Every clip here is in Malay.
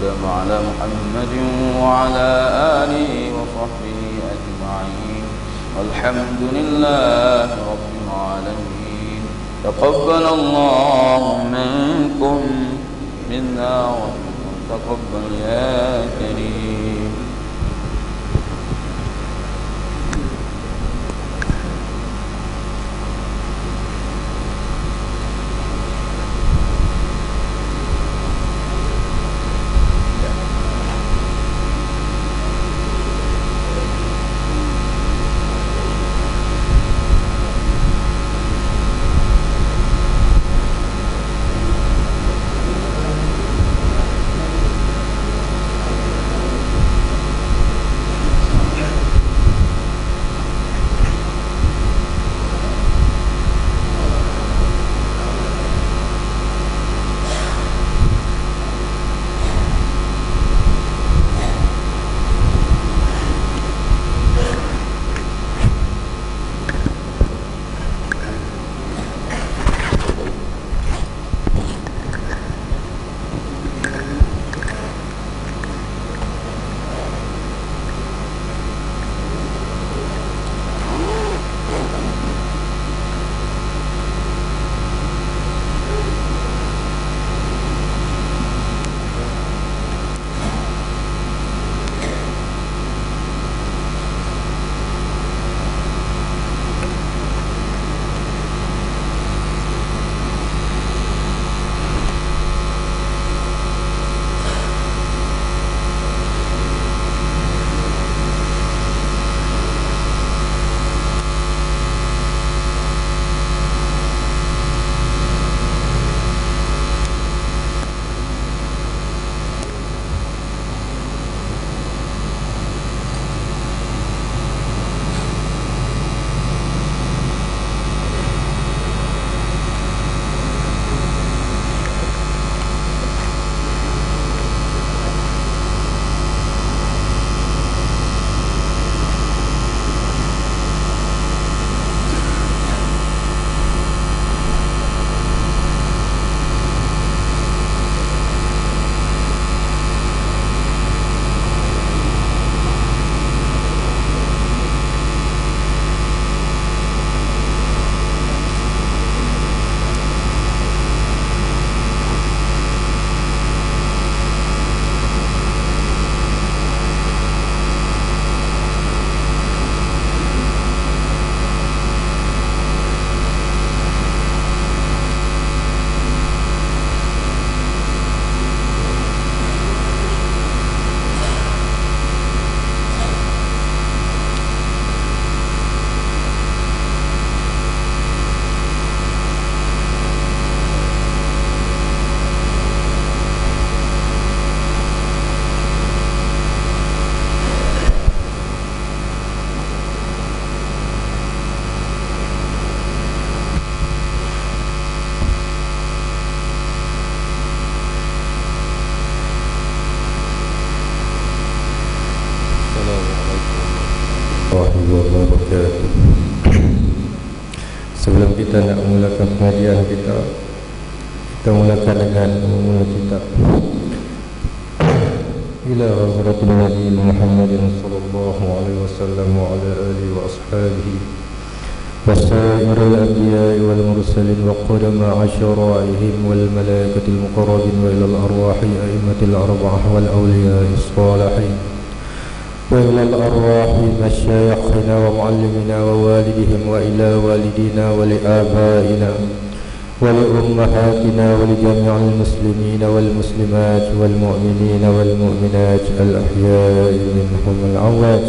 وسلم على محمد وعلى آله وصحبه أجمعين والحمد لله رب العالمين. تقبل الله منكم منا ومنكم تقبل يا كريم. Sebelum kita nak mulakan pengajian kita mulakan dengan memulai kitab ila hadratin Nabi Muhammadin sallallahu alaihi wasallam wa ala alihi wa ashabihi wa sa'iril anbiya'i wal mursalin wa qudama ashara'ihim wal malaikatil muqarrabin wa ila al arwahi a'immatil arba'ah wal awliya'is salihin وإلى الأرواح مشايخنا ومعلمنا ووالدهم وإلى والدينا ولآبائنا ولأمهاتنا ولجميع المسلمين والمسلمات والمؤمنين والمؤمنات الأحياء منهم الأموات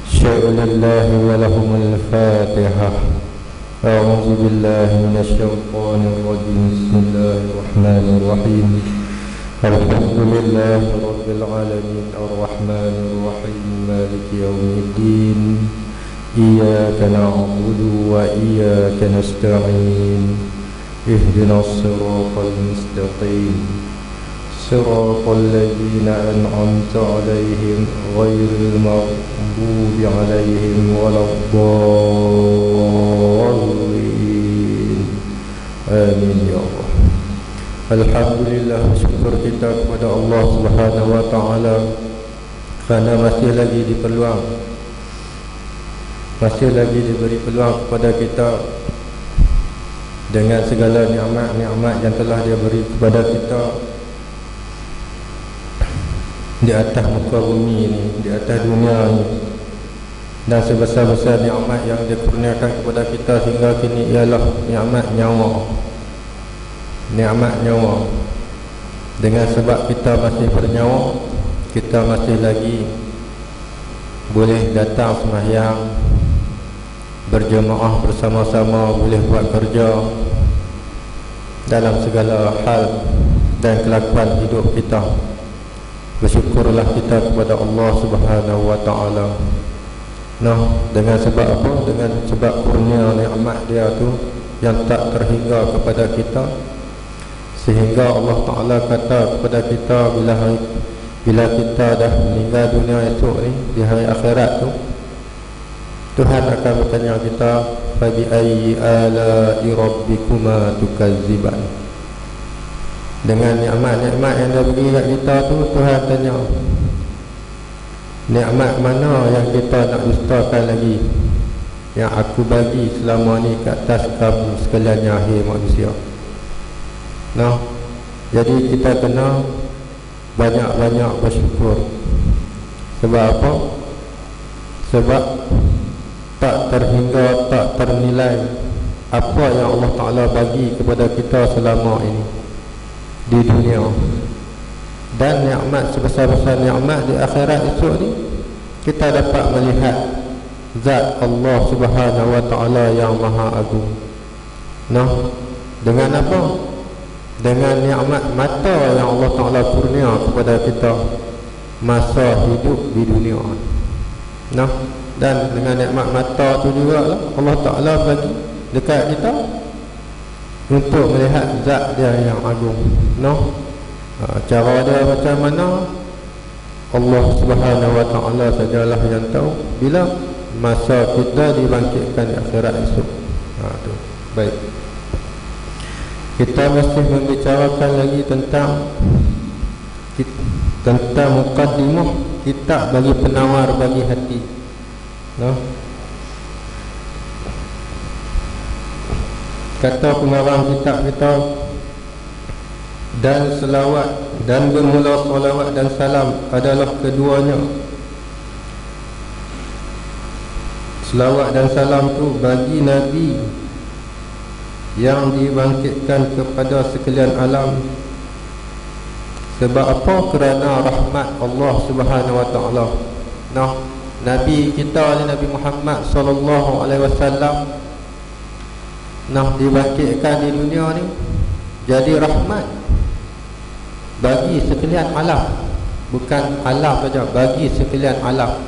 شأن الله ولهم الفاتحة. أعوذ بالله من الشيطان الرجيم. بسم الله الرحمن الرحيم. الحمد لله رب العالمين الرحمن الرحيم مالك يوم الدين إياك نعبد وإياك نستعين اهدنا الصراط المستقيم صراط الذين أنعمت عليهم غير المغضوب عليهم ولا الضالين آمين يا رب. Alhamdulillah, syukur kita kepada Allah Subhanahu wa taala kerana masih lagi diberi peluang kepada kita dengan segala nikmat-nikmat yang telah Dia beri kepada kita di atas muka bumi ini, di atas dunia ini. Dan sebesar-besar nikmat yang Dia kurniakan kepada kita hingga kini ialah nikmat nyawa. Dengan sebab kita masih bernyawa, kita masih lagi boleh datang sembahyang, berjemaah bersama-sama, boleh buat kerja dalam segala hal dan kelakuan hidup kita. Bersyukurlah kita kepada Allah Subhanahu wa taala. Dengan sebab apa? Dengan sebab kurnia nikmat Dia tu yang tak terhingga kepada kita, sehingga Allah Ta'ala kata kepada kita bila kita dah meninggal dunia esok ni, di hari akhirat tu, Tuhan akan bertanya kita, fa bi ayyi ala'i rabbikuma tukazziban. Dengan nikmat-nikmat yang Dia beri kat kita tu, Tuhan tanya, nikmat mana yang kita nak dustakan lagi, yang aku bagi selama ni ke atas kamu sekalian ahli manusia. Jadi kita kena banyak-banyak bersyukur. Sebab apa? Sebab tak terhingga, tak ternilai apa yang Allah Ta'ala bagi kepada kita selama ini di dunia. Dan nikmat sebesar-besar nikmat di akhirat esok ni, kita dapat melihat zat Allah Subhanahu wa taala yang maha agung. Dengan apa? Dengan nikmat mata yang Allah Ta'ala kurnia kepada kita masa hidup di dunia. Dan dengan nikmat mata tu juga lah Allah Ta'ala bagi dekat kita untuk melihat zat Dia yang agung. Cara dia macam mana, Allah Subhanahu wa taala sajalah yang tahu bila masa kita dibangkitkan di akhirat esok. Baik, kita masih membicarakan lagi tentang mukaddimah kitab bagi penawar bagi hati. Kata pengarang kitab kita, dan selawat dan bermula salawat dan salam adalah keduanya. Selawat dan salam tu bagi Nabi yang dibangkitkan kepada sekalian alam. Sebab apa? Kerana rahmat Allah Subhanahu wa taala. Nabi kita ni, Nabi Muhammad sallallahu alaihi wasallam dibangkitkan di dunia ni jadi rahmat bagi sekalian alam. Bukan alam saja, bagi sekalian alam.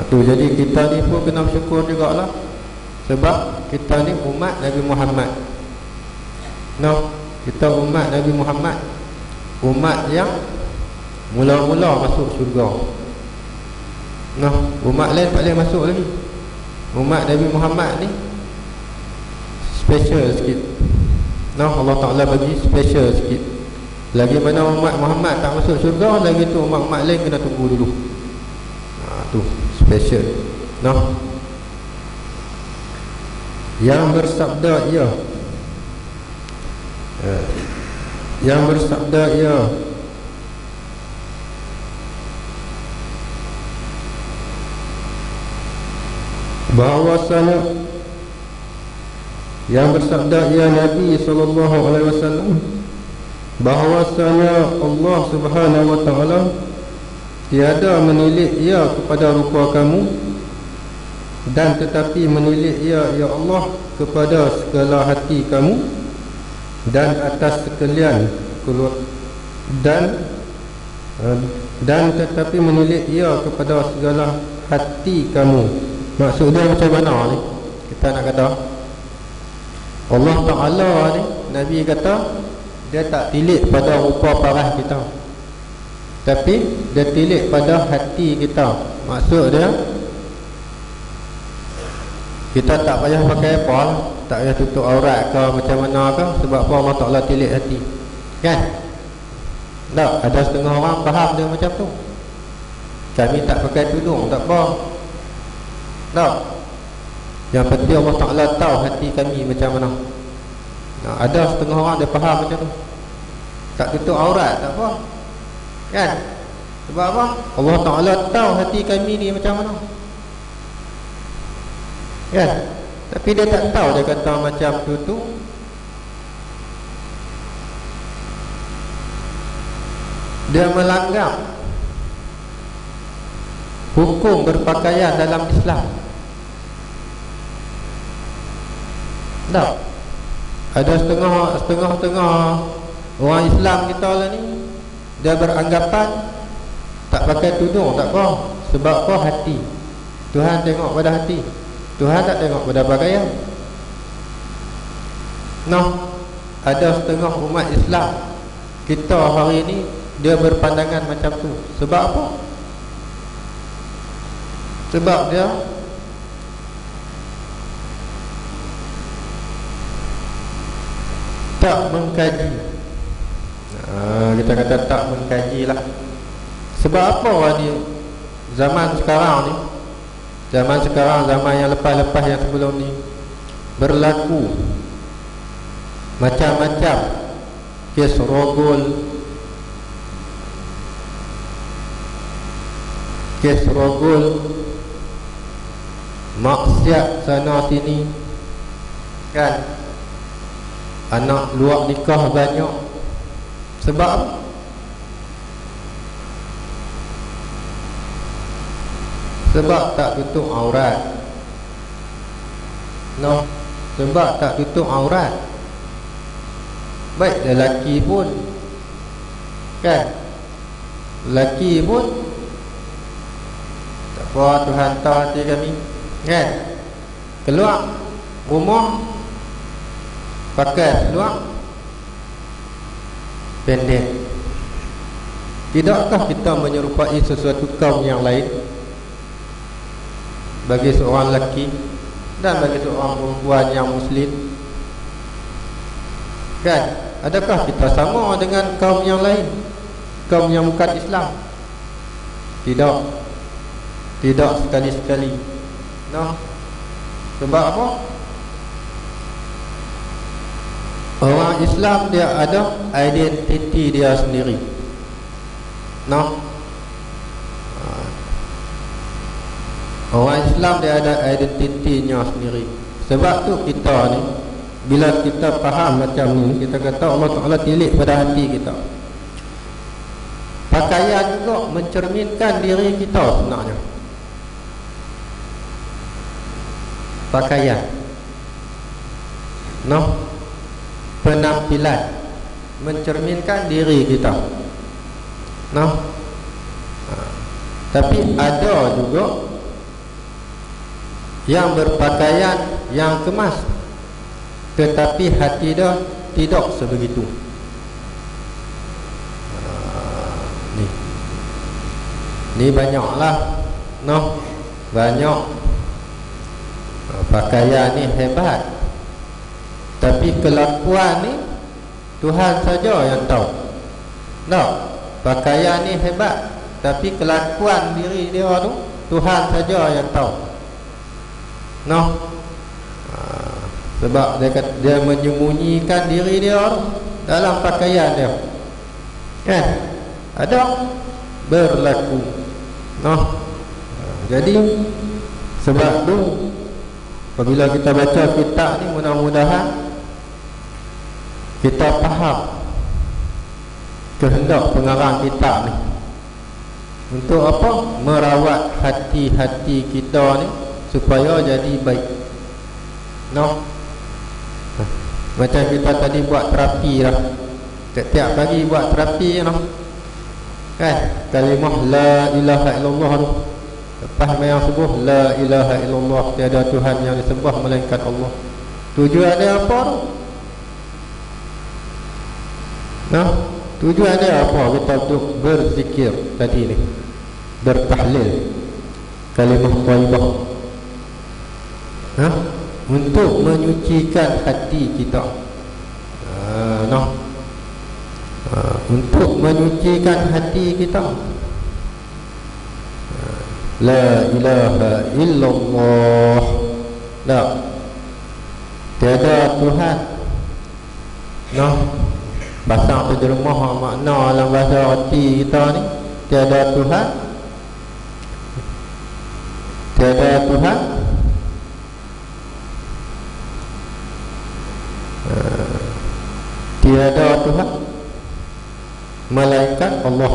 Jadi kita ni pun kena bersyukur jugalah, sebab kita ni umat Nabi Muhammad. Kita umat Nabi Muhammad, umat yang mula-mula masuk syurga. Umat lain tak boleh masuk lagi. Umat Nabi Muhammad ni special sikit. Allah Ta'ala bagi special sikit. Lagi mana umat Muhammad tak masuk syurga, lagi tu umat-umat lain kena tunggu dulu. Tu special. Yang bersabda ia bahwasanya Nabi sallallahu alaihi wasallam, bahwasanya Allah Subhanahu wa taala tiada menilik ia kepada rupa kamu, dan tetapi menilik ia, ya Allah, kepada segala hati kamu, dan atas sekalian dan tetapi menilik ia kepada segala hati kamu. Maksudnya macam mana ni? Kita nak kata Allah Ta'ala ni, Nabi kata Dia tak tilik pada rupa parah kita, tapi Dia tilik pada hati kita. Maksud dia, kita tak payah pakai apa, tak payah tutup aurat ke macam mana ke, sebab apa Allah Ta'ala tilik hati, kan? Tak, ada setengah orang faham dia macam tu. Kami tak pakai tudung, tak apa. Tak. Yang penting Allah Ta'ala tahu hati kami macam mana. Nah, ada setengah orang dia faham macam tu. Tak tutup aurat, tak apa, kan? Sebab apa? Allah Ta'ala tahu hati kami ni macam mana, kan? Tapi dia tak tahu, dia kata macam tu dia melanggar hukum berpakaian dalam Islam. Tak. Ada setengah orang Islam kita lah ni, dia beranggapan tak pakai tudung tak apa. Sebab apa? Hati. Tuhan tengok pada hati, Tuhan tak tengok pada pakaian. Nah, ada setengah umat Islam kita hari ni, dia berpandangan macam tu. Sebab apa? Sebab dia tak mengkaji. Kita kata tak mengkaji lah. Sebab apa orang ni, zaman sekarang ni, zaman yang lepas-lepas yang sebelum ni, berlaku macam-macam kes rogol, maksiat sana sini, kan? Anak luar nikah banyak. Sebab tak tutup aurat. No, sebab tak tutup aurat. Baik lelaki pun, kan? Lelaki pun tak apa, Tuhan tahu hati kami, kan? Keluar rumah pakai seluar pendek. Tidakkah kita menyerupai sesuatu kaum yang lain bagi seorang lelaki dan bagi seorang perempuan yang Muslim, kan? Adakah kita sama dengan kaum yang lain, kaum yang bukan Islam? Tidak sekali-sekali. Nah, sebab apa? Orang Islam dia ada identiti dia sendiri. Nah, orang Islam dia ada identitinya sendiri. Sebab tu kita ni, bila kita faham macam ni, kita kata Allah Ta'ala tilik pada hati kita. Pakaian juga mencerminkan diri kita sebenarnya. Pakaian, no, penampilan mencerminkan diri kita, no. Tapi ada juga yang berpakaian yang kemas, tetapi hati dia tidak sebegitu. Ni banyaklah, no, banyak pakaian ni hebat, tapi kelakuan ni Tuhan saja yang tahu. No, pakaian ni hebat, tapi kelakuan diri dia tu Tuhan saja yang tahu. No, sebab dia menyembunyikan diri dia dalam pakaian dia, kan? Ada berlaku. No, jadi sebab tu apabila kita baca kitab ni, mudah-mudahan kita faham kehendak pengarang kitab ni untuk apa? Merawat hati-hati kita ni supaya jadi baik. No, macam kita tadi buat terapi lah, tiap pagi buat terapi, no, kan? Kalimah la ilaha illallah tu, lepas mayang subuh, la ilaha illallah, tiada Tuhan yang disembah melainkan Allah. Tujuan dia apa tu? Nah, tujuan dia apa? Kita untuk berzikir tadi ni, bertahlil, kalimah thayyibah. untuk menyucikan hati kita. Untuk menyucikan hati kita. La ilaha illallah. La, tiada Tuhan. Bahasa terjemah makna dalam bahasa hati kita ni, tiada Tuhan. Tiada Tuhan. Tiada Tuhan melainkan Allah.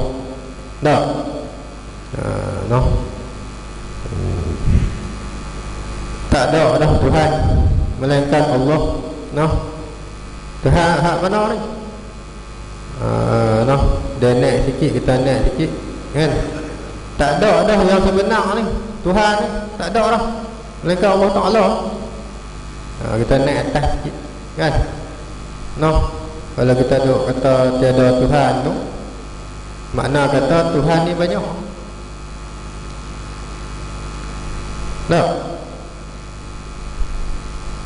Tak ada dah Tuhan melainkan Allah. Tuhan hak mana ni? Dia naik sikit, kita naik sikit, kan? Tak ada dah yang sebenar ni, Tuhan ni tak ada dah melainkan Allah Ta'ala. Kita naik atas sikit, kan? Kalau kita duk kata tiada Tuhan tu, makna kata Tuhan ni banyak.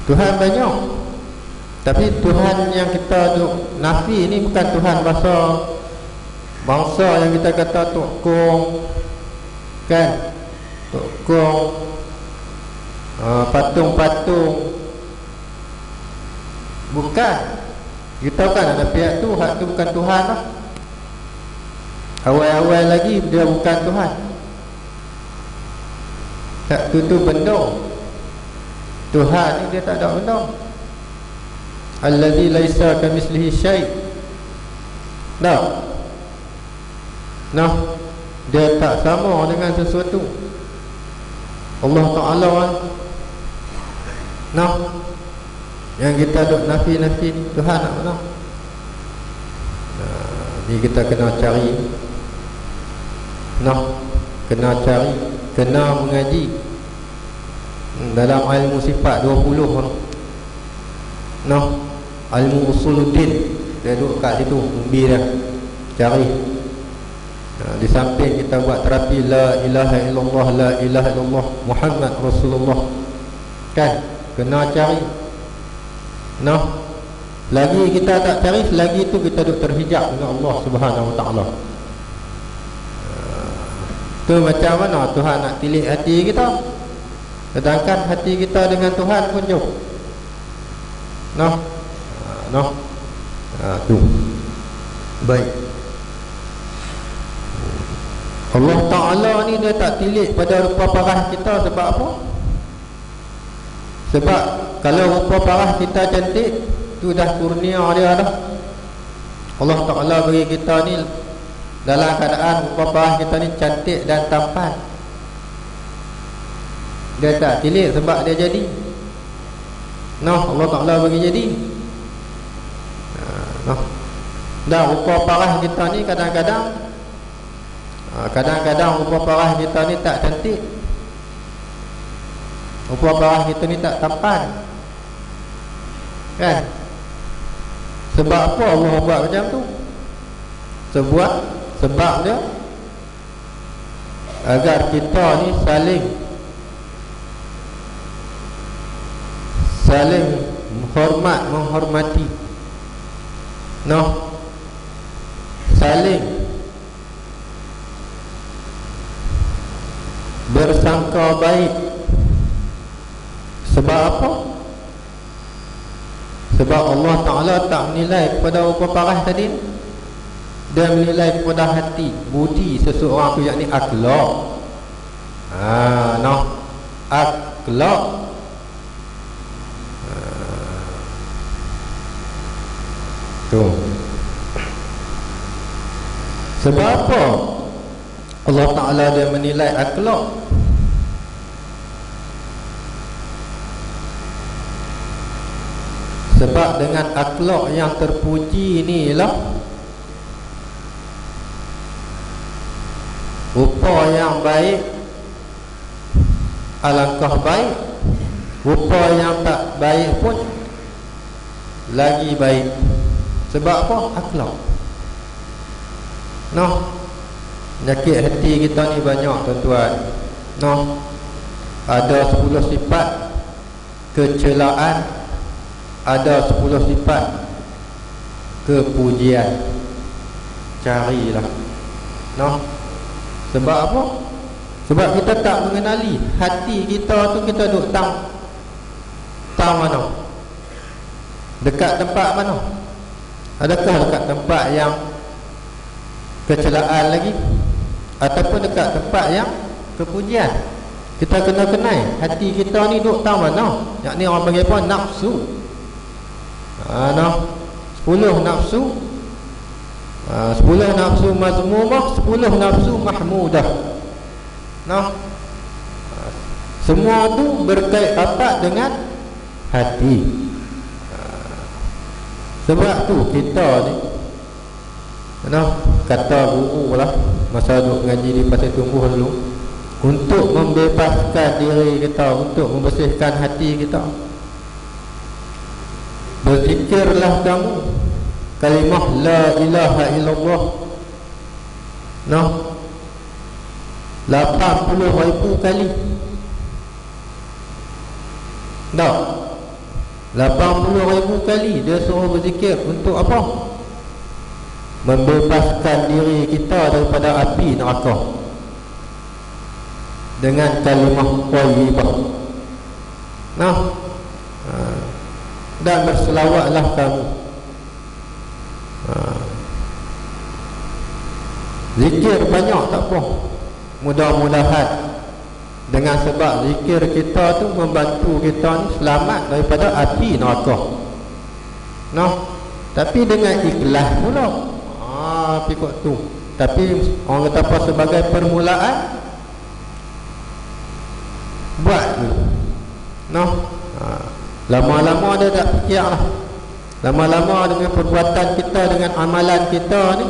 Tuhan banyak. Tapi Tuhan yang kita duk nafi ni bukan Tuhan bangsa yang kita kata Tok Kong, kan? Tok Kong, patung-patung. Bukan. Kita kan ada pihak tu, hak tu bukan Tuhan lah. Awal-awal lagi dia bukan Tuhan. Hak tu benda. Tuhan ni dia tak ada benda. Allazi laisa kamislihi syai'. Dia tak sama dengan sesuatu. Allah Ta'ala yang kita duk nafi Tuhan nak mana? Ni kita kena cari. Kena cari, kena mengaji dalam ilmu sifat 20 ilmu usuluddin. Dia duduk kat situ, umbi dia cari. Di samping kita buat terapi la ilaha illallah, la ilaha illallah Muhammad Rasulullah, kan? Kena cari. Lagi kita tak cari, lagi tu kita duduk terhijab dengan Allah Subhanahu Wa Ta'ala. Tu macam mana Tuhan nak tilik hati kita, sedangkan hati kita dengan Tuhan pun jauh. Tu baik. Allah Ta'ala ni dia tak tilik pada rupa parah kita. Sebab apa? Sebab kalau rupa parah kita cantik, tu dah kurnia dia dah. Allah Ta'ala bagi kita ni dalam keadaan rupa parah kita ni cantik dan tampan. Dia tak tilik sebab dia jadi. Allah Ta'ala bagi jadi. Dan rupa parah kita ni kadang-kadang rupa parah kita ni tak cantik. Rupa parah kita ni tak tampan, kan? Sebab apa Allah buat macam tu? Sebab dia agar kita ni saling menghormati, saling bersangka baik. Sebab apa? Sebab Allah Ta'ala tak menilai kepada rupa parah tadi. Dia menilai kepada hati, budi seseorang tu, yakni akhlak. Akhlak. Tu. Sebab apa Allah Ta'ala dia menilai akhlak? Sebab dengan akhlak yang terpuji ni lah, rupa yang baik alangkah baik, rupa yang tak baik pun lagi baik. Sebab apa? Akhlak. Penyakit hati kita ni banyak, tuan-tuan. Ada 10 sifat kecelaan, ada 10 sifat kepujian. Carilah. No? Sebab apa? Sebab kita tak mengenali hati kita tu, kita duduk tahu mana? Dekat tempat mana? Adakah dekat tempat yang kecelaan lagi, ataupun dekat tempat yang kepujian? Kita kena kenal hati kita ni duduk tahu mana. Yang ni orang panggil apa? Nafsu. 10 nafsu. 10 nafsu mazmumah, 10 nafsu mahmudah. Semua tu berkait rapat dengan hati. Sebab tu kita ni, kata guru lah masa duduk ngaji di Pasir Tumbuh dulu, untuk membebaskan diri kita, untuk membersihkan hati kita, berzikirlah kamu kalimah la ilaha illallah 80,000 kali. Tak, 80,000 kali dia suruh berzikir. Untuk apa? Membebaskan diri kita daripada api neraka dengan kalimah thayyibah. Dan berselawatlah kamu. Zikir banyak tak apa. Mudah-mudahan dengan sebab zikir kita tu membantu kita ni selamat daripada api neraka. Tapi dengan ikhlas pula. Pikut tu. Tapi orang kata apa, sebagai permulaan, buat dulu. Lama-lama dia tak fikir lah. Lama-lama dengan perbuatan kita, dengan amalan kita ni,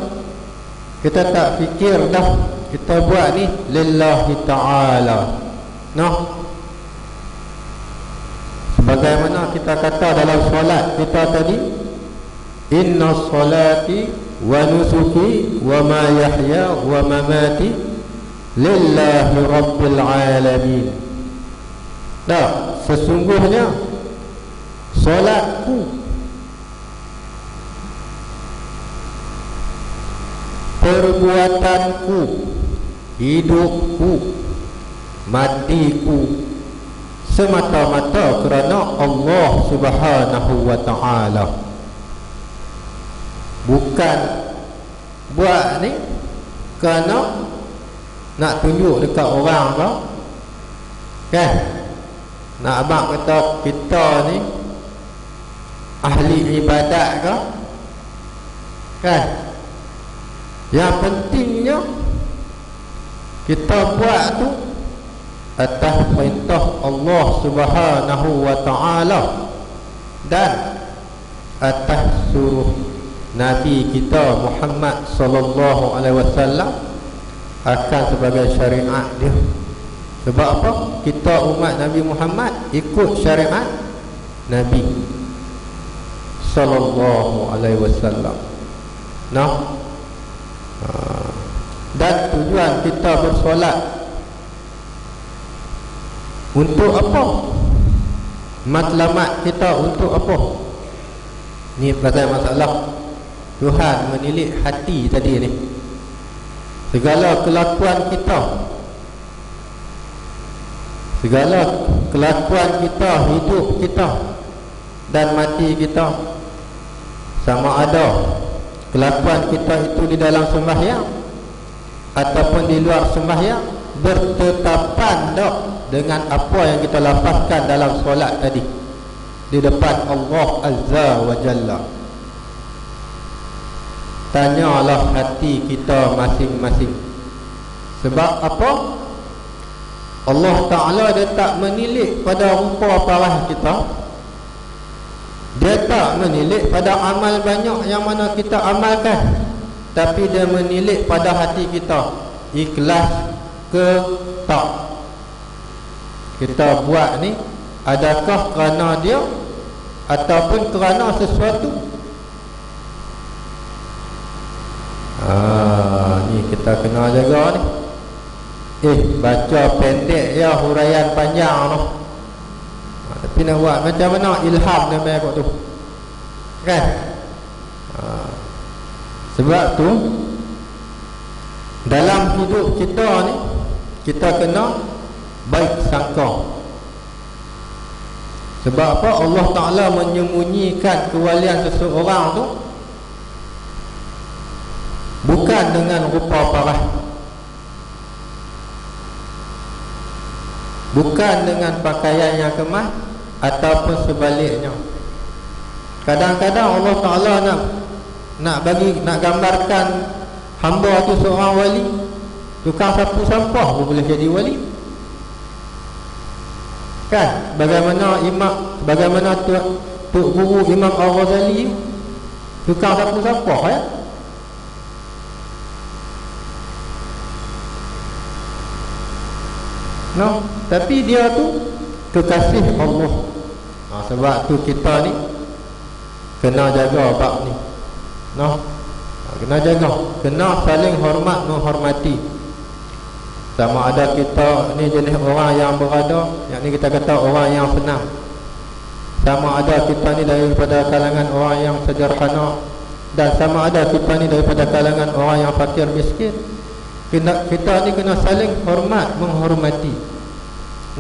kita tak fikir dah. Kita buat ni lillahi ta'ala. Sebagaimana kita kata dalam solat kita tadi, inna salati wa nusuki wa ma yahya wa mamati lillahi rabbil alamin. Sesungguhnya solatku, perbuatanku, hidupku, matiku, semata-mata kerana Allah Subhanahu wa ta'ala. Bukan buat ni kerana nak tunjuk dekat orang ke, kan? Nak abang kata kita ni ahli ibadat ke, kan? Yang pentingnya kita buat tu atas perintah Allah Subhanahu wa ta'ala dan atas suruh Nabi kita Muhammad sallallahu alaihi wasallam akan sebagai syariat dia. Sebab apa? Kita umat Nabi Muhammad ikut syariat Nabi sallallahu alaihi wasallam. Dan tujuan kita bersolat untuk apa? Matlamat kita untuk apa? Ni pasal masalah Tuhan menilik hati tadi ni. Segala kelakuan kita, segala kelakuan kita, hidup kita dan mati kita, sama ada kelakuan kita itu di dalam sembahyang ataupun di luar sembahyang, bertetapan tak dengan apa yang kita lafazkan dalam solat tadi di depan Allah Azza wa Jalla. Tanyalah hati kita masing-masing. Sebab apa? Allah Ta'ala dia tak menilik pada rupa parah kita. Dia tak menilik pada amal banyak yang mana kita amalkan, tapi dia menilik pada hati kita, ikhlas ke tak. Kita buat ni adakah kerana dia ataupun kerana sesuatu. Ni kita kena jaga ni. Baca pendek ya, huraian panjang tu. Tapi nak buat macam mana ilham nama kau tu, kan? Sebab tu dalam hidup kita ni, kita kena baik sangka. Sebab apa? Allah Ta'ala menyembunyikan kewalian seseorang tu bukan dengan rupa parah, bukan dengan pakaian yang kemas, ataupun sebaliknya. Kadang-kadang Allah Ta'ala nak gambarkan hamba tu seorang wali, tukang sapu sampah pun boleh jadi wali, kan? Bagaimana Tuk Guru Imam Al-Ghazali, tukang sapu sampah, ya? No, tapi dia tu kekasih Allah. Sebab tu kita ni kena jaga bab ni. No, kena jaga, kena saling hormat menghormati. Sama ada kita ni jenis orang yang berada, yang ni kita kata orang yang senang, sama ada kita ni daripada kalangan orang yang sederhana, dan sama ada kita ni daripada kalangan orang yang fakir miskin. Kita ni kena saling hormat menghormati.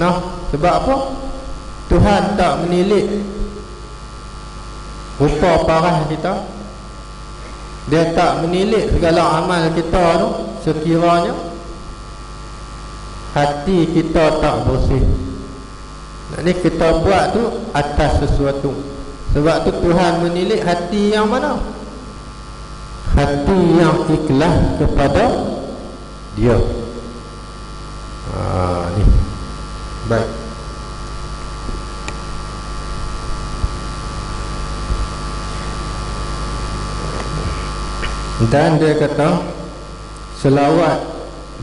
Nah, sebab apa? Tuhan tak menilik rupa parah kita. Dia tak menilik segala amal kita tu sekiranya hati kita tak bersih. Ni kita buat tu atas sesuatu. Sebab tu Tuhan menilik hati yang mana? Hati yang ikhlas kepada Dia. Ni. Baik. Dan dia kata selawat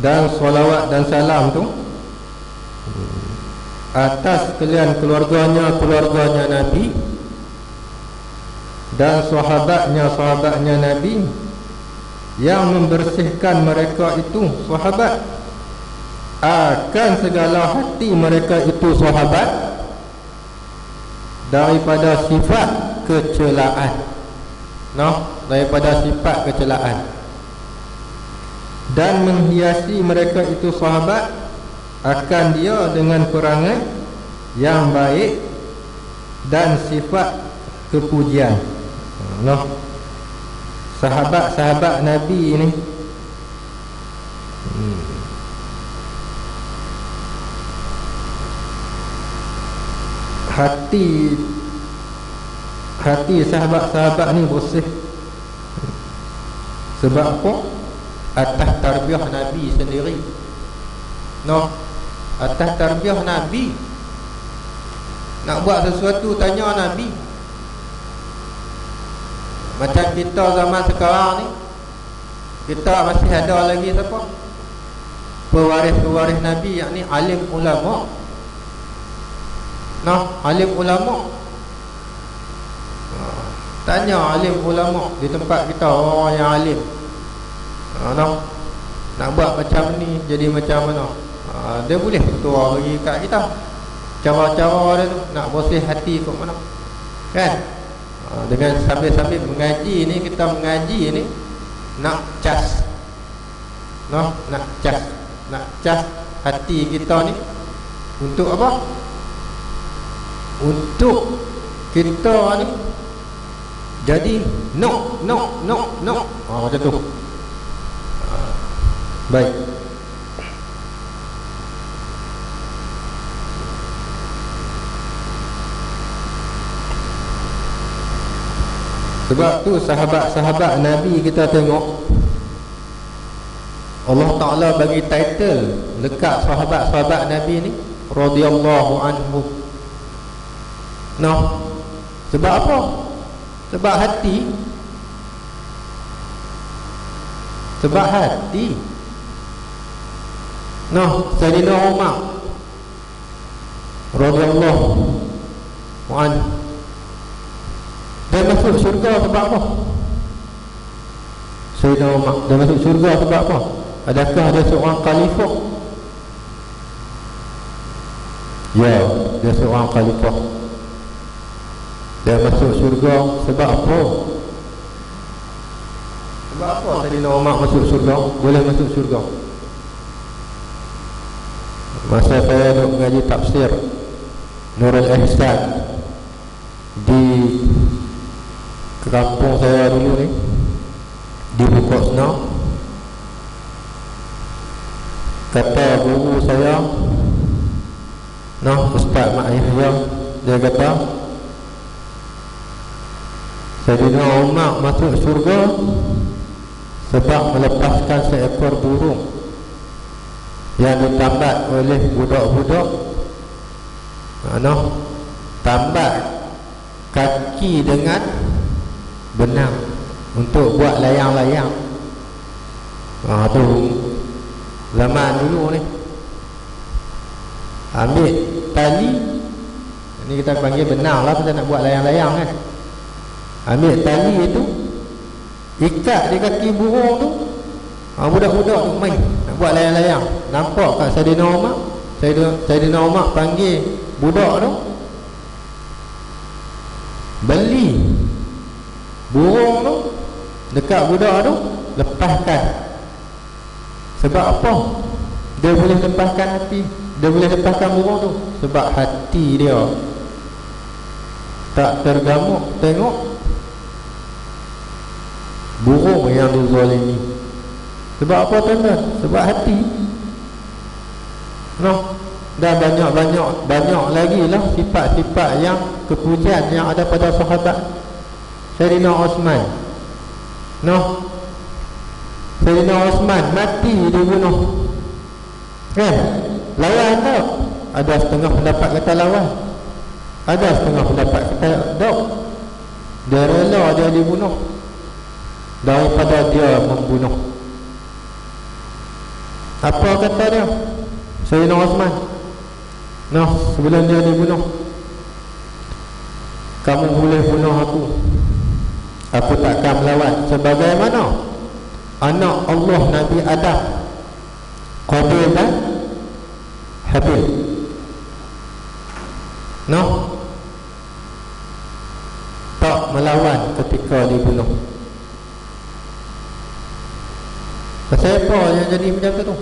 dan solawat dan salam tu atas sekalian keluarganya Nabi dan sahabatnya Nabi, yang membersihkan mereka itu sahabat akan segala hati mereka itu sahabat daripada sifat kecelaan. Daripada sifat kecelaan, dan menghiasi mereka itu sahabat akan dia dengan perangai yang baik dan sifat kepujian. Sahabat-sahabat Nabi ini hati sahabat-sahabat ni bersih. Sebab apa? Atas tarbiyah Nabi sendiri. Atas tarbiyah Nabi. Nak buat sesuatu tanya Nabi. Macam kita zaman sekarang ni, kita masih ada lagi siapa? Pewaris-pewaris Nabi, yakni alim ulama. Alim ulama. Tanya alim ulama di tempat kita, orang yang alim. Nak buat macam ni jadi macam mana? Dia boleh tuar bagi kat kita cara-cara dia tu, nak bersih hati kat mana, kan? Dengan sambil-sambil mengaji ni, kita mengaji ni nak cas. Nak cas hati kita ni untuk apa? Untuk kita ni jadi no. Macam tu. Baik. Sebab tu sahabat-sahabat Nabi kita tengok, Allah Ta'ala bagi title dekat sahabat-sahabat Nabi ni radhiyallahu anhu. Sebab apa? Sebab hati. Sayyidina Umar radhiyallahu anhu, dia masuk syurga sebab apa? Sayyidina Umar dia masuk syurga sebab apa? Adakah dia seorang khalifah? Ya, dia seorang khalifah. Dia masuk syurga sebab apa? Sebab apa Saidina Umar masuk syurga? Boleh masuk syurga. Masa saya duk mengaji tafsir Nurul Ihsan di kampung saya dulu ni, di Bukosna, kata guru saya, Ustaz Mak Yahya, dia kata Saidina Umar masuk syurga sebab melepaskan seekor burung yang ditambat oleh budak-budak. Tambat kaki dengan benang untuk buat layang-layang. Tu zaman dulu ni. Ambil tali, ni kita panggil benang lah, kita nak buat layang-layang kan. Ambil tali itu, ikat di kaki burung tu, budak-budak tu main nak buat layang-layang. Nampak kat Saidina Umar, Saidina Umar panggil budak tu, beli burung tu dekat budak tu, lepaskan. Sebab apa dia boleh lepaskan hati? Dia boleh lepaskan burung tu sebab hati dia tak tergamuk tengok burung yang dizalimi. Sebab apa tuan-tuan? Sebab hati. Dan banyak lagi lah sifat-sifat yang kepujian yang ada pada sahabat Saidina Osman. Saidina Osman mati dibunuh, kan? Lawan tak? Ada setengah pendapat kata lawan, ada setengah pendapat kata tak. Dia rela dia dibunuh daripada dia membunuh. Apa kata dia Saidina Osman? Sebelum dia dibunuh, kamu boleh bunuh aku takkan melawan. Sebagaimana anak Allah Nabi Adam, Qabil dan Habil, tak melawan ketika dibunuh. Pasal apa yang jadi macam tu?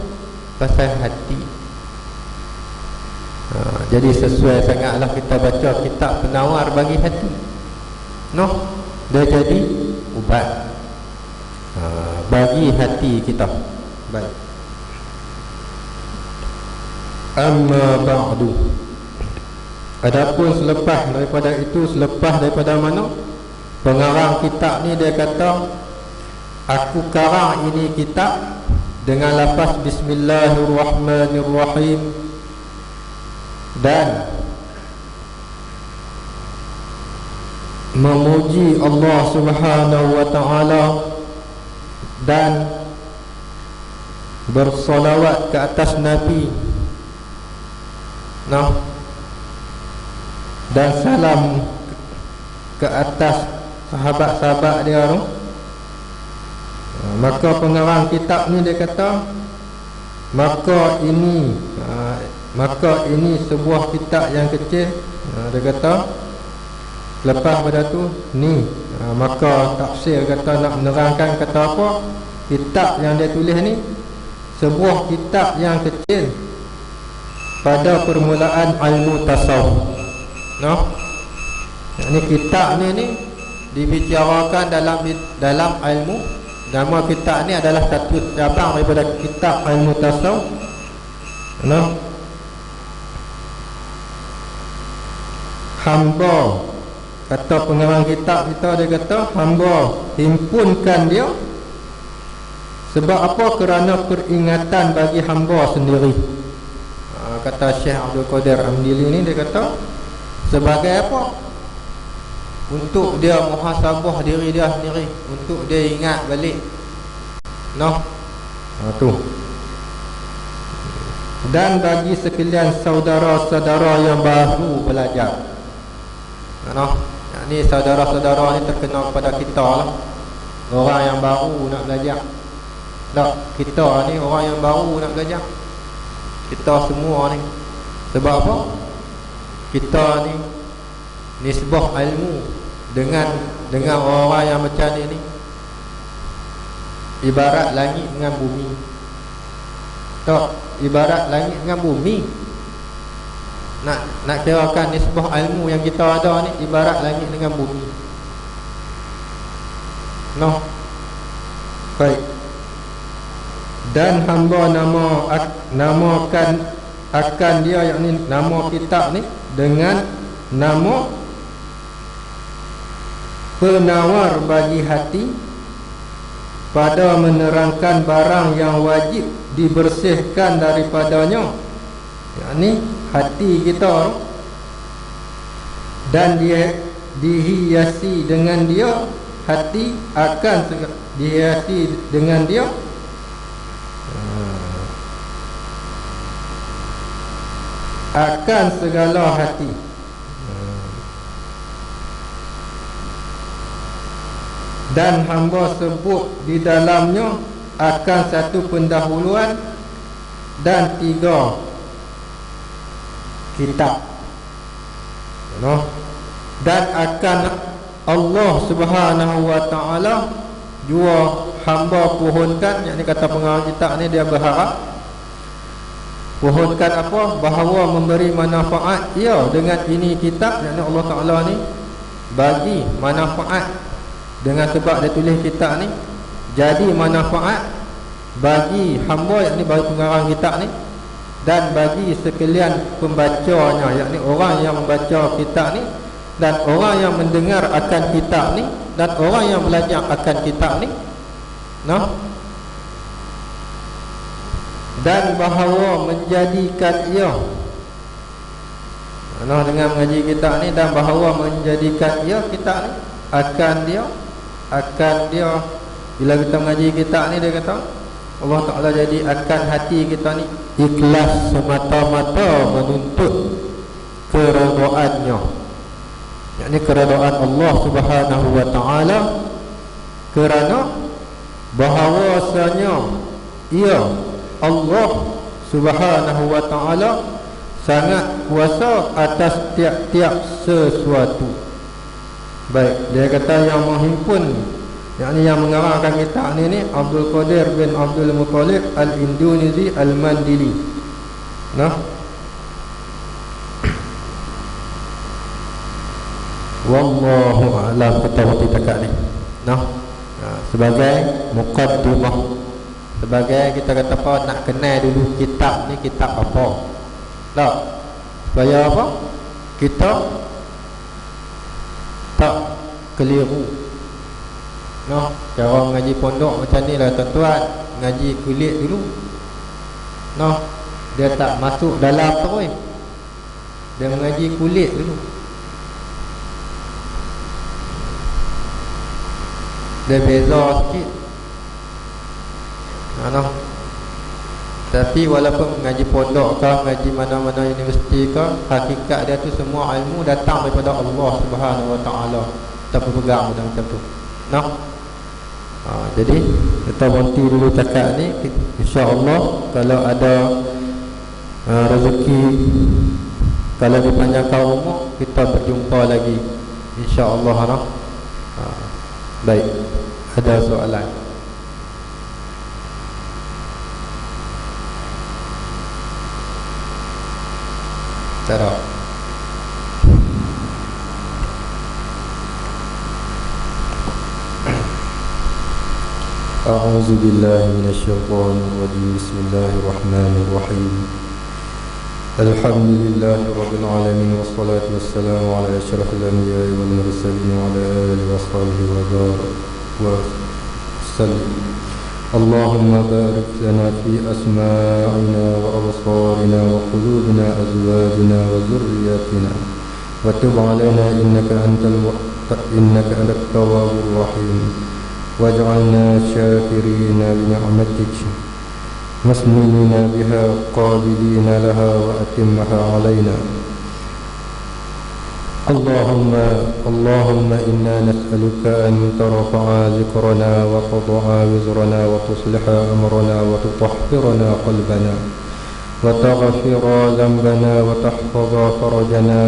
Pasal hati. Jadi sesuai sangatlah kita baca kitab penawar bagi hati. Dia jadi ubat bagi hati kita. Baik. Amma ba'du. Adapun selepas daripada itu, selepas daripada mana? Pengarang kitab ni dia kata, aku karang ini kitab dengan lafaz Bismillahirrahmanirrahim dan memuji Allah Subhanahu wa ta'ala dan bersolawat ke atas Nabi, dan salam ke atas sahabat-sahabat dia tu. Maka pengarang kitab ni dia kata, maka ini sebuah kitab yang kecil. Dia kata lepas pada tu ni, maka tafsir kata nak menerangkan kata apa, kitab yang dia tulis ni sebuah kitab yang kecil pada permulaan ilmu tasawuf. Ini kitab ni dibicarakan dalam ilmu. Nama kitab ni adalah satu cabang daripada kitab ilmu tasawuf. Hamba, kata pengarang kitab kita, dia kata hamba himpunkan dia sebab apa? Kerana peringatan bagi hamba sendiri. Kata Syekh Abdul Qadir Amdili ni, dia kata sebagai apa? Untuk dia muhasabah diri dia sendiri, untuk dia ingat balik. Tu. Dan bagi sekalian saudara-saudara yang baru belajar. Ni saudara-saudara ni terkenal kepada kita lah, orang yang baru nak belajar. Kita ni orang yang baru nak belajar, kita semua ni. Sebab apa? kita ni nisbah ilmu dengan orang yang macam ni ibarat langit dengan bumi. Tak, ibarat langit dengan bumi. Nak kirakan nisbah ilmu yang kita ada ni ibarat langit dengan bumi. No. Baik. Dan hamba namakan akan dia, yakni nama kitab ni dengan nama penawar bagi hati pada menerangkan barang yang wajib dibersihkan daripadanya, yakni hati kita, dan dia dihiasi dengan dia, hati akan dihiasi dengan dia akan segala hati. Dan hamba sebut di dalamnya akan satu pendahuluan dan 3 kitab, dan akan Allah Subhanahu wa ta'ala jua hamba pohonkan, yakni kata pengarang kitab ni dia berharap pohonkan apa? Bahawa memberi manfaat ia dengan ini kitab, yakni Allah Ta'ala ni bagi manfaat dengan sebab dia tulis kitab ni, jadi manfaat bagi hamba, yakni bagi pengarang kitab ni, dan bagi sekalian pembacanya, yakni orang yang membaca kitab ni, dan orang yang mendengar akan kitab ni, dan orang yang belajar akan kitab ni. Dan bahawa menjadikan ia dengan mengaji kitab ni, dan bahawa menjadikan ia kitab ni akan dia bila kita mengaji kitab ni, dia kata Allah Ta'ala jadi akan hati kita ni ikhlas semata-mata menuntut keredaannya, yakni keredaan Allah Subhanahu wa ta'ala, kerana bahawasanya ia Allah Subhanahu wa ta'ala sangat kuasa atas tiap-tiap sesuatu. Baik, dia kata yang menghimpun, yakni yang mengarangkan kitab ni Abdul Qadir bin Abdul Muttalib Al-Indonesi Al-Mandili. Wallahu a'lam betul dekat ni. Sebagai muqaddimah, sebagai kita kata apa, nak kenal dulu kitab ni kitab apa. Tak, supaya apa? Kita tak keliru. Cara mengaji pondok macam ni lah tuan-tuan, ngaji kulit dulu. Dia tak masuk dalam terus, dia mengaji kulit dulu. Dia beza sikit. Tapi walaupun mengaji pondok ke, mengaji mana-mana universiti ke, hakikat dia tu semua ilmu datang daripada Allah Subhanahu wa ta'ala. Kita berpegang macam tu. Jadi kita berhenti dulu cakap ni. InsyaAllah kalau ada rezeki, kalau dipanjangkan umur, kita berjumpa lagi InsyaAllah. Baik, ada soalan? Tak ada. A'udzu billahi minasyaitonir rajim. Bismillahirrahmanirrahim. Alhamdulillahi rabbil alamin, wassalatu wassalamu ala asyrafil anbiya'i wal mursalin wa ala alihi washabihi wa barik wa sallim. Allahumma barik lana fi asma'ina wa absarina wa qulubina azwajina wa dhurriyyatina wa tub 'alaina innaka antat tawwabur rahim waj'alna syakirina li ni'matik muslimina biha qabilina laha wa atimmaha 'alaina. Allahumma inna nas'aluka an tarfa'a zikrana wa tad'a wizrana wa tusliha amrana wa tutahhirana qalbana وتغفر ذنبنا وتحفظ فرجنا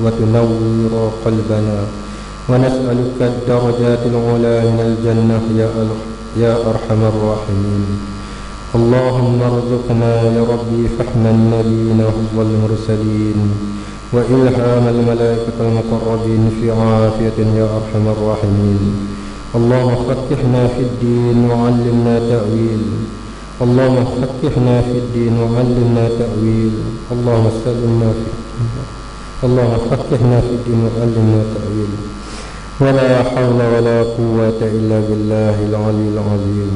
وتنور قلبنا، ونسألك الدرجات العلى من الجنة يا أرحم الراحمين. اللهم ارزقنا يا ربي فهم النبيين والمرسلين وإلهام الملائكة المقربين في عافية يا أرحم الراحمين. اللهم فقهنا في الدين وعلمنا تأويل. اللهم فقهنا في الدين وعلمنا تأويل. اللهم سلمنا في الدين. اللهم فقهنا في الدين وعلمنا تأويل. ولا حول ولا قوة إلا بالله العلي العظيم.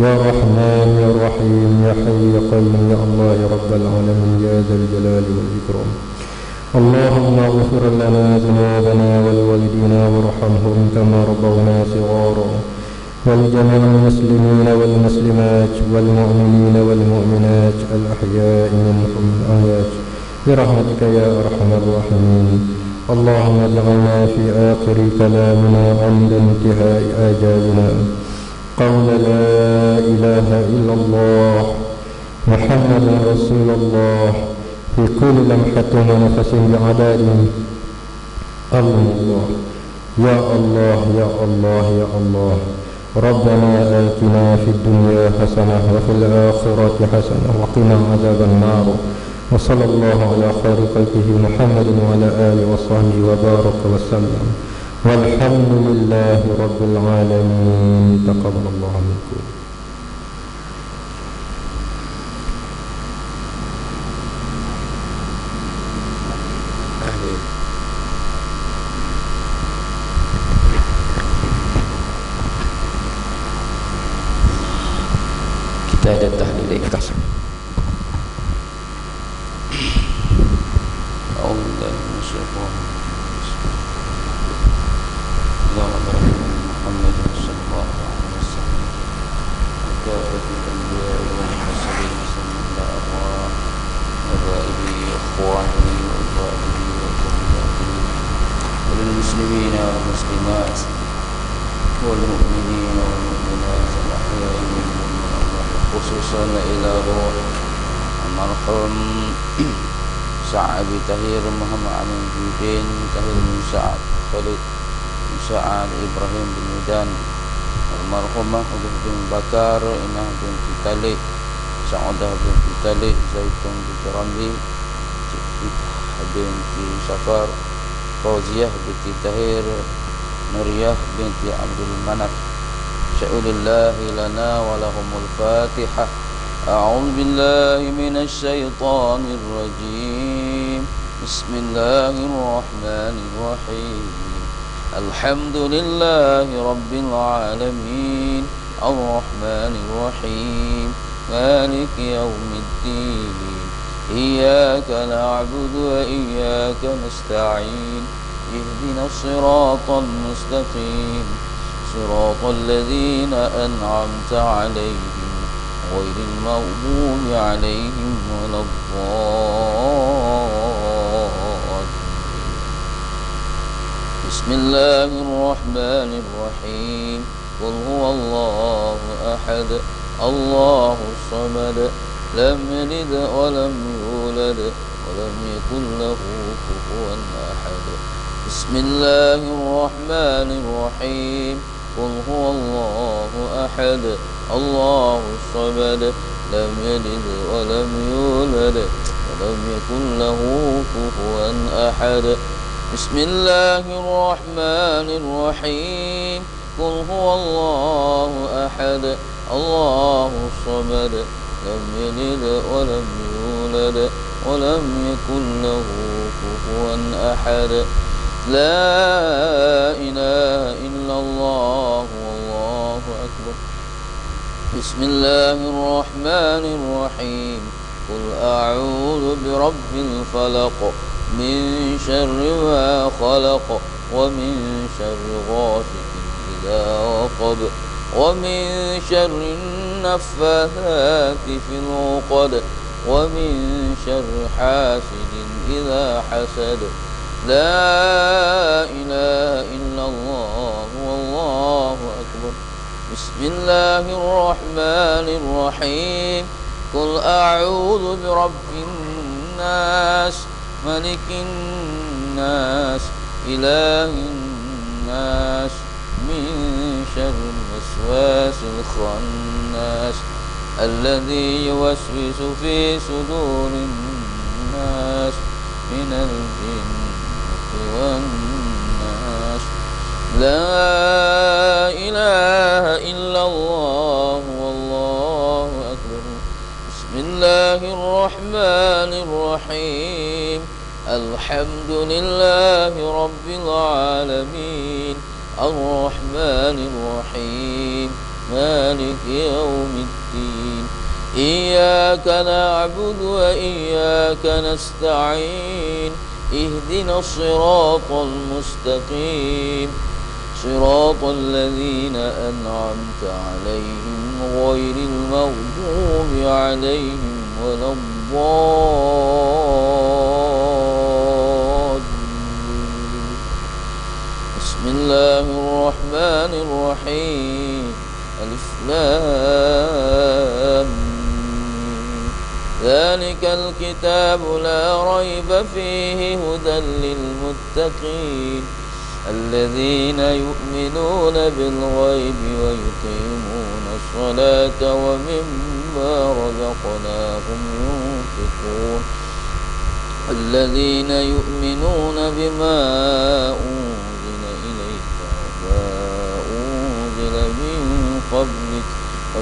يا رحمن يا رحيم يا حي يا قيوم يا الله يا رب العالمين يا ذا الجلال والإكرام. اللهم اغفر لنا ذنوبنا ولوالدينا وارحمهم كما ربونا صغارا، ولجميع المسلمين والمسلمات والمؤمنين والمؤمنات الأحياء منهم الأموات برحمتك يا أرحم الراحمين. اللهم اجعلنا في آخر كلامنا عند انتهاء آجالنا قول لا إله إلا الله محمد رسول الله في كل لمحة ونفس بعدد الله. يا الله يا الله يا الله. ربنا آتنا في الدنيا حسنة وفي الآخرة حسنة وقنا عذاب النار. وصلى الله على خير خلقه محمد وعلى آله وصحبه وبارك وسلم، والحمد لله رب العالمين. تقبل الله منكم. Kita ada tahlil ikhlas. والمسلمين والمسلمات والمؤمنين والمؤمنات الأحياء منهم خصوصا إلى روح المرحوم سعد طاهر محمد Amin Judin Tahir bin Sa'ad Khalid bin Sa'ad Ibrahim bin Udan, almarhumah Hudud bin Bakar, Inah binti Talik, Sa'udah binti Talik, Zaitun binti Ramli, binti Safar, Fauziyah binti Tahir, Nuriyah binti Abdul Manaf. Sya'ulillahi lana wa lahumul Fatihah. A'udzu billahi minasy syaithanir rajim. Bismillahirrahmanirrahim. Alhamdulillahi rabbil alamin. Ar-Rahmanir Rahim. Maliki yaumiddin. Iyyaka na'budu wa iyyaka nasta'in. Ihdinas siratal mustaqim. Siratal ladzina an'amta 'alaihim غير المغضوب عليهم ولا الضالين. بسم الله الرحمن الرحيم. قل هو الله أحد الله الصمد لم يلد ولم يولد ولم يكن له كفوا أحد. بسم الله الرحمن الرحيم. قل هو الله أحد الله الصمد لم يلد ولم يولد ولم يكن له كفوا أحد. بسم الله الرحمن الرحيم. قل هو الله أحد الله الصمد لم يلد ولم يولد ولم يكن له كفوا أحد. لا إله إلا الله والله أكبر. بسم الله الرحمن الرحيم. قل أعوذ برب الفلق من شر ما خلق ومن شر غاسق إذا وقب ومن شر النفاثات في العقد ومن شر حاسد إذا حسد. لا إله إلا الله والله أكبر. بسم الله الرحمن الرحيم. قل أعوذ برب الناس ملك الناس إله الناس من شر الوسواس الخناس الذي يوسوس في صدور الناس من الجنة والناس. لا إله إلا الله والله أكبر. بسم الله الرحمن الرحيم. الحمد لله رب العالمين الرحمن الرحيم مالك يوم الدين. إياك نعبد وإياك نستعين. اهدنا الصراط المستقيم صراط الذين أنعمت عليهم غير المغضوب عليهم ولا الضالين. بسم الله الرحمن الرحيم. ألف لام ميم. ذلك الكتاب لا ريب فيه هدى للمتقين الذين يؤمنون بالغيب ويقيمون الصلاة ومما رزقناهم ينفقون. الذين يؤمنون بما